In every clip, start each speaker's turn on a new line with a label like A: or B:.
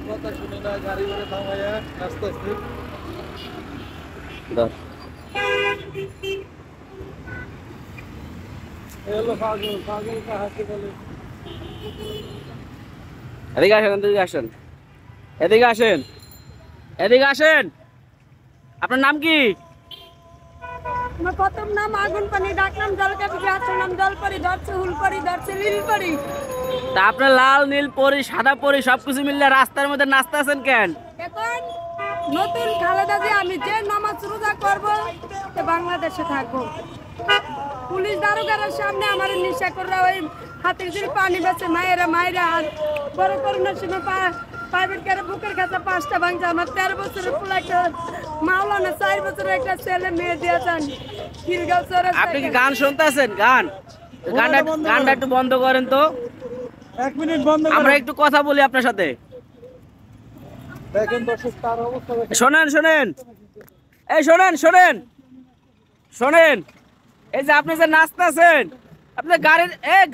A: কথা শুনে না গাড়ি করে থামাইয়া আস্তে আস্তে এলো পাগল পাগল কাহাকে বলে।
B: এদিকে আসেন, এদিকে আসেন, এদিকে আসেন, এদিকে আসেন। আপনার নাম কি?
C: আমার প্রথম নাম আগুন পানি, ডাকনাম জলকাঠি, আসল নাম জলপরি, ধরছে হুলপরি, ধরছে লীলপরি।
B: তা আপনার লাল নীল পরি সাদা পরি সবকিছু মিললে রাস্তার মধ্যে নাচতে আছেন কেন?
C: এখন নতুন খালেদা জিয়া, আমি যে নামাজ রোজা করবো বাংলাদেশে থাকবো। পুলিশ দারোগারের সামনে আমার নিশা করে ওই হাতের দিল পানি বেছে মায়েরা মায়েরা আর বড় করোনার সময় প্রাইভেট কারে বুকের কাছে 5টা ভাঙছে। আমার 13 বছরের পোলা একটা মাওলানা 4 বছরের একটা ছেলে মেয়ে দিয়েছেন খিলগাঁও চরে।
B: আপনি কি গান শুনতে আছেন? গানটা একটু বন্ধ করেন তো।
A: 1 মিনিট বন্ধ করেন,
B: আমরা একটু কথা বলি আপনার সাথে।
A: দেখেন দর্শক তার অবস্থা দেখেন।
B: শোনেন শোনেন, এই শোনেন শোনেন শোনেন, এই যে আপনি যে নাচতেছেন, আপনি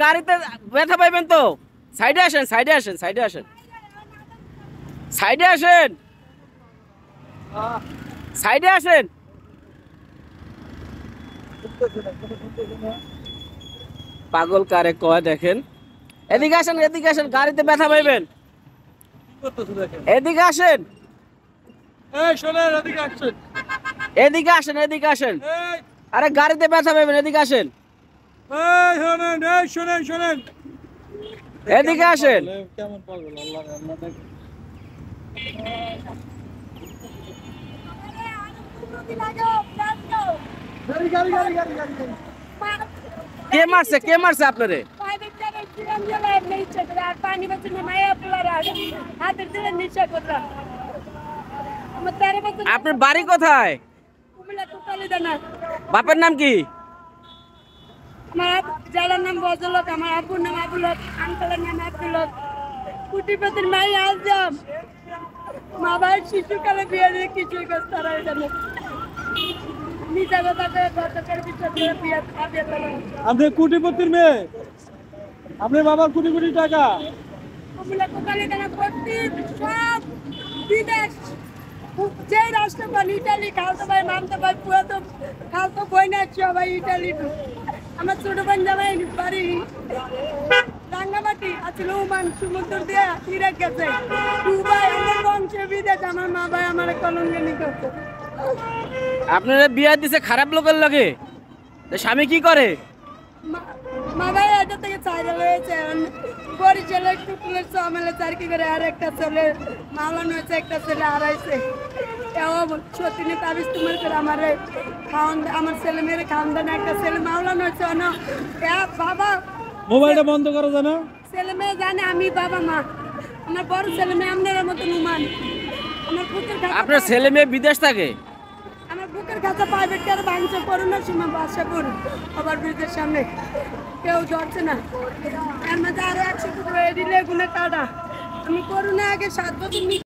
B: গাড়িতে ব্যথা পাইবেন তো। সাইডে আসেন, সাইডে আসেন, সাইডে আসেন, সাইডে আসেন, সাইডে আসেন। পাগল কারে কয় দেখেন। এদিকে আসেন, এদিকে আসেন, গাড়িতে ব্যথা পাইবেন। এদিকে আসেন,
A: এই শোনেন এদিকে আসেন,
B: এদিকে আসেন, এদিকে আসেন।
A: এই
B: আরে গাড়িতে ব্যথা পাইবেন, এদিকে আসেন,
A: শোনেন, এই শোনেন শোনেন,
B: এদিকে আসেন।
A: কেমন পাগল আল্লাহ আল্লাহ দেখেন। গাড়ি গাড়ি গাড়ি গাড়ি গাড়ি গাড়ি।
B: কে মারছে, কে মারছে আপনারে?
C: পানি বেছে মায়া পোলারা হাতের দিলে নিশা করলাম। আমার 13 বছর।
B: আপনার বাড়ি কোথায়?
C: কুমিল্লা কোতালি দানা।
B: বাপের নাম কি?
C: আমার জেলার নাম বজলক, আমার আব্বুর নাম আবুল হক, আঙ্কেলের নাম আব্দুল হক। কুটিপতির মাই আজম। মা ভাই শিশুকালে বিয়ে দিয়ে কিছুই করতে তারা এটা না। নিজে কথা করে ঘটকের ভিতরে দিয়ে বিয়ে খাবে তারা।
A: আপনি কোটিপতির মেয়ে, আপনার বাবার কোটি কোটি টাকা।
C: কুমিল্লা কোতালি দানা প্রতি সব বিদেশ যে রাষ্ট্র বল ইটালি খালতো ভাই মামতো ভাই পুরাতো খালতো বই না সবাই ইটালি। আমার ছোট বোন জামাই বাড়ি রাঙ্গামাটি আসলে ওমান সমুদ্র দিয়ে ইরাক গেছে। দুবাই আমার বংশের বিদেশ, আমার মা ভাই আমার কলঙ্গিনী করছে।
B: আপনারা বিয়ে দিছে খারাপ লোকের লাগে? স্বামী কি করে?
C: মা ভাই এটা থেকে চাইলে রয়েছে বরিশালে টুকুলের চামেলে চারকি করে আর একটা ছেলে মালানো হয়েছে, একটা ছেলে হারাইছে। সত্যি তাবিজ তোমার করে আমার খাওয়ান, আমার ছেলে মেয়ের খাওয়ান দেন। একটা ছেলে মাওলানো হয়েছে না বাবা।
A: মোবাইলটা বন্ধ করো জানো,
C: ছেলে মেয়ে জানে আমি বাবা মা। আমার বড় ছেলে মেয়ে আপনার মতন উমান। আমার বুকের
B: আপনার ছেলে মেয়ে বিদেশ থাকে?
C: আমার বুকের কাছে প্রাইভেট কার ভাঙছে করোনার সময় বাসাপুর আবার ব্রিজের সামনে কেউ ধরছে না। এর মধ্যে আরো 100 টুকরো এডিলে গুনে কাটা। আমি করোনা আগে 7 বছর